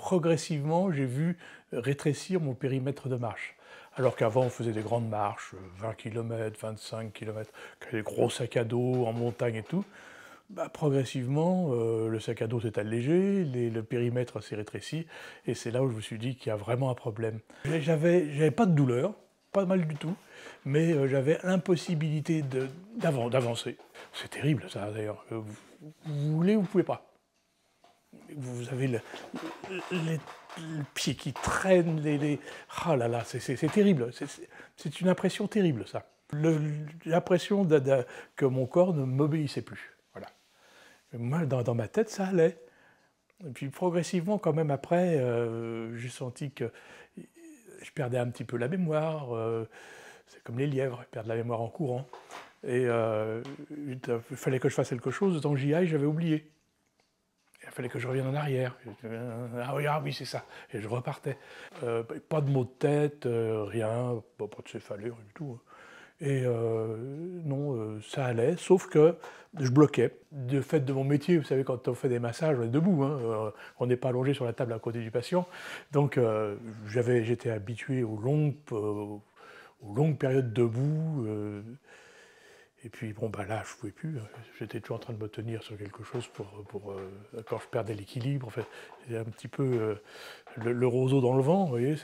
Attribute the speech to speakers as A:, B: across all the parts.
A: progressivement, j'ai vu rétrécir mon périmètre de marche. Alors qu'avant, on faisait des grandes marches, 20 km, 25 km, des gros sacs à dos en montagne et tout. Bah, progressivement, le sac à dos s'est allégé, le périmètre s'est rétréci, et c'est là où je me suis dit qu'il y a vraiment un problème. J'avais pas de douleur, pas mal du tout, mais j'avais l'impossibilité d'avancer. C'est terrible ça d'ailleurs. Vous voulez ou vous pouvez pas. Vous avez le pied qui traîne, ah là là, c'est terrible, c'est une impression terrible ça. L'impression que mon corps ne m'obéissait plus. Voilà. Moi, dans ma tête, ça allait. Et puis progressivement, quand même, après, j'ai senti que je perdais un petit peu la mémoire. C'est comme les lièvres, ils perdent la mémoire en courant. Et il fallait que je fasse quelque chose, tant que j'y aille, j'avais oublié. Il fallait que je revienne en arrière. Ah oui, c'est ça. Et je repartais. Pas de maux de tête, rien, pas de céphalée, rien du tout. Et non, ça allait, sauf que je bloquais. Du fait de mon métier, vous savez, quand on fait des massages, on est debout, hein, on n'est pas allongé sur la table à côté du patient. Donc j'étais habitué aux longues périodes debout. Et puis bon, bah là, je ne pouvais plus. J'étais toujours en train de me tenir sur quelque chose quand je perdais l'équilibre. En fait, c'était un petit peu le roseau dans le vent, vous voyez.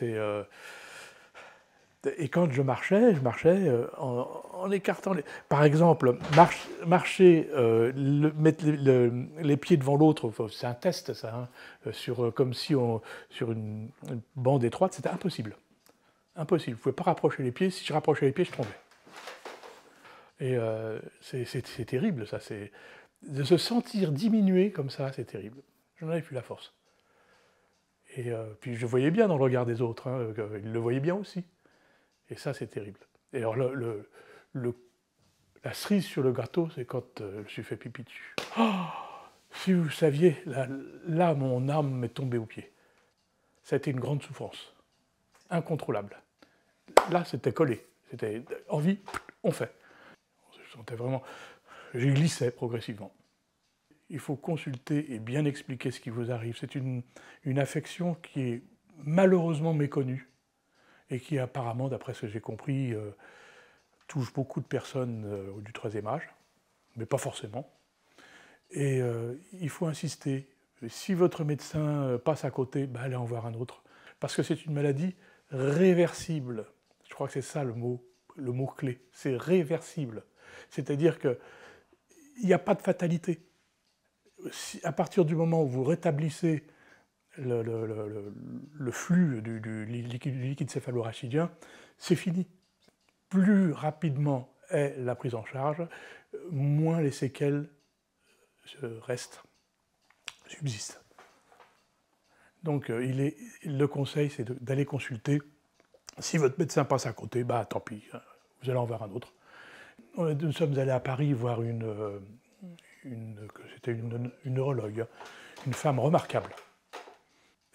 A: Et quand je marchais en écartant les... Par exemple, marcher, mettre les pieds devant l'autre, c'est un test ça, hein, comme si sur une bande étroite, c'était impossible. Impossible. Je ne pouvais pas rapprocher les pieds. Si je rapprochais les pieds, je tombais. Et c'est terrible, ça. De se sentir diminué comme ça, c'est terrible. Je n'en avais plus la force. Et puis je voyais bien dans le regard des autres, hein, ils le voyaient bien aussi. Et ça, c'est terrible. Et alors, la cerise sur le gâteau, c'est quand je me suis fait pipi dessus. Oh, si vous saviez, là, mon âme m'est tombée aux pieds. Ça a été une grande souffrance. Incontrôlable. Là, c'était collé. C'était envie, on fait. Je sentais vraiment... Je glissais progressivement. Il faut consulter et bien expliquer ce qui vous arrive. C'est une affection qui est malheureusement méconnue et qui apparemment, d'après ce que j'ai compris, touche beaucoup de personnes du troisième âge, mais pas forcément. Et il faut insister. Si votre médecin passe à côté, bah, allez en voir un autre. Parce que c'est une maladie réversible. Je crois que c'est ça le mot clé. C'est réversible. C'est-à-dire qu'il n'y a pas de fatalité. À partir du moment où vous rétablissez le flux du liquide céphalorachidien, c'est fini. Plus rapidement est la prise en charge, moins les séquelles restent, subsistent. Donc le conseil, c'est d'aller consulter. Si votre médecin passe à côté, bah tant pis, vous allez en voir un autre. Nous sommes allés à Paris voir c'était une neurologue, une femme remarquable,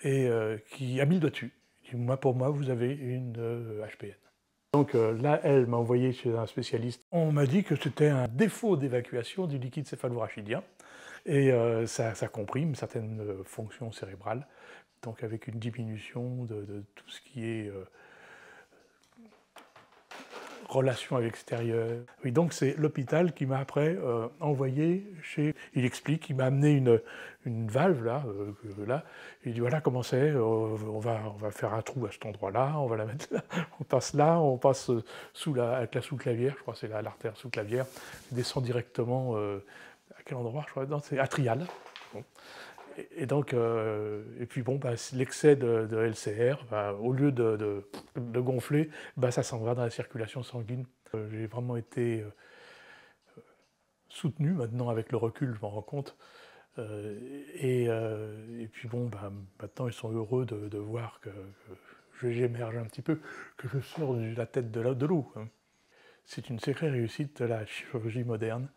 A: et qui a mis le doigt dessus. Elle dit, pour moi, vous avez une HPN. Donc là, elle m'a envoyé chez un spécialiste. On m'a dit que c'était un défaut d'évacuation du liquide céphalorachidien, et ça comprime certaines fonctions cérébrales, donc avec une diminution de tout ce qui est relation avec l'extérieur. Oui, donc c'est l'hôpital qui m'a après envoyé chez... Il explique, il m'a amené une valve là, il dit voilà comment c'est, on va faire un trou à cet endroit-là, on va la mettre là, on passe avec la sous-clavière, je crois que c'est l'artère sous-clavière, descend directement à quel endroit, je crois, c'est atrial. Bon. Et donc, et puis bon, bah, l'excès de LCR, bah, au lieu de gonfler, bah, ça s'en va dans la circulation sanguine. J'ai vraiment été soutenu, maintenant avec le recul, je m'en rends compte. Et puis bon, bah, maintenant ils sont heureux de voir que j'émerge un petit peu, que je sors de la tête de l'eau. C'est une sacrée réussite de la chirurgie moderne,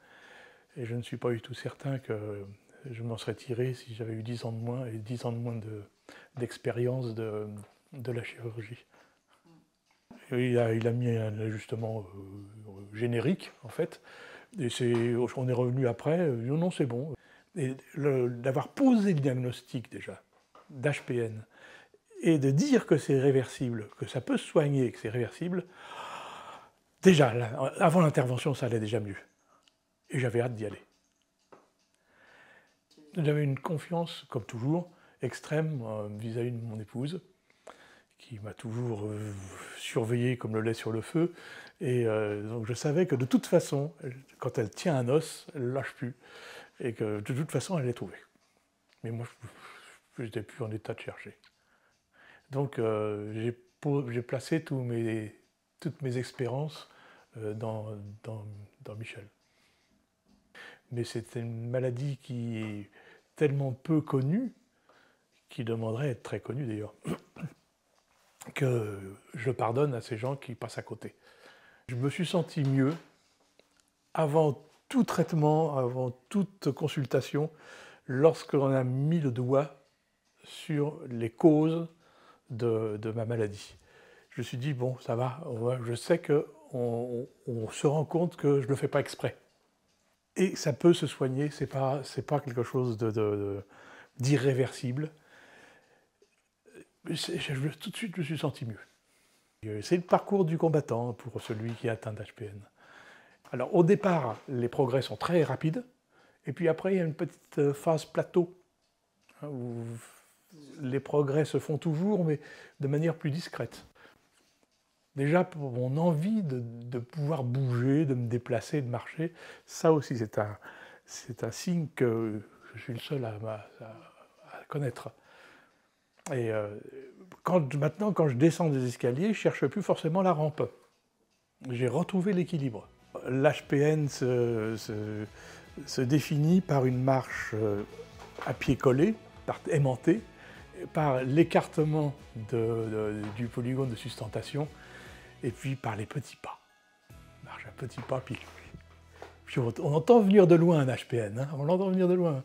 A: et je ne suis pas du tout certain que je m'en serais tiré si j'avais eu 10 ans de moins et 10 ans de moins d'expérience de la chirurgie. Et il a mis un ajustement générique, en fait, et on est revenu après, non, c'est bon. Et d'avoir posé le diagnostic déjà, d'HPN et de dire que c'est réversible, que ça peut se soigner, que c'est réversible, déjà, là, avant l'intervention, ça allait déjà mieux. Et j'avais hâte d'y aller. J'avais une confiance, comme toujours, extrême vis-à-vis de mon épouse, qui m'a toujours surveillé comme le lait sur le feu. Et donc je savais que de toute façon, quand elle tient un os, elle ne lâche plus. Et que de toute façon, elle allait trouver. Mais moi, je n'étais plus en état de chercher. Donc j'ai placé toutes mes espérances dans Michel. Mais c'était une maladie qui est tellement peu connue, qui demanderait à être très connue d'ailleurs, que je pardonne à ces gens qui passent à côté. Je me suis senti mieux avant tout traitement, avant toute consultation, lorsqu'on a mis le doigt sur les causes de ma maladie. Je me suis dit, bon, ça va, je sais qu'on se rend compte que je ne le fais pas exprès. Et ça peut se soigner, c'est pas quelque chose d'irréversible. Tout de suite, je me suis senti mieux. C'est le parcours du combattant pour celui qui est atteint d'HPN. Alors au départ, les progrès sont très rapides, et puis après, il y a une petite phase plateau, où les progrès se font toujours, mais de manière plus discrète. Déjà, pour mon envie de pouvoir bouger, de me déplacer, de marcher, ça aussi, c'est un signe que je suis le seul à connaître. Et maintenant, quand je descends des escaliers, je ne cherche plus forcément la rampe. J'ai retrouvé l'équilibre. L'HPN se définit par une marche à pied collé, aimantée, par l'écartement du polygone de sustentation, et puis par les petits pas. On marche un petit pas, puis on entend venir de loin un HPN, hein, on l'entend venir de loin.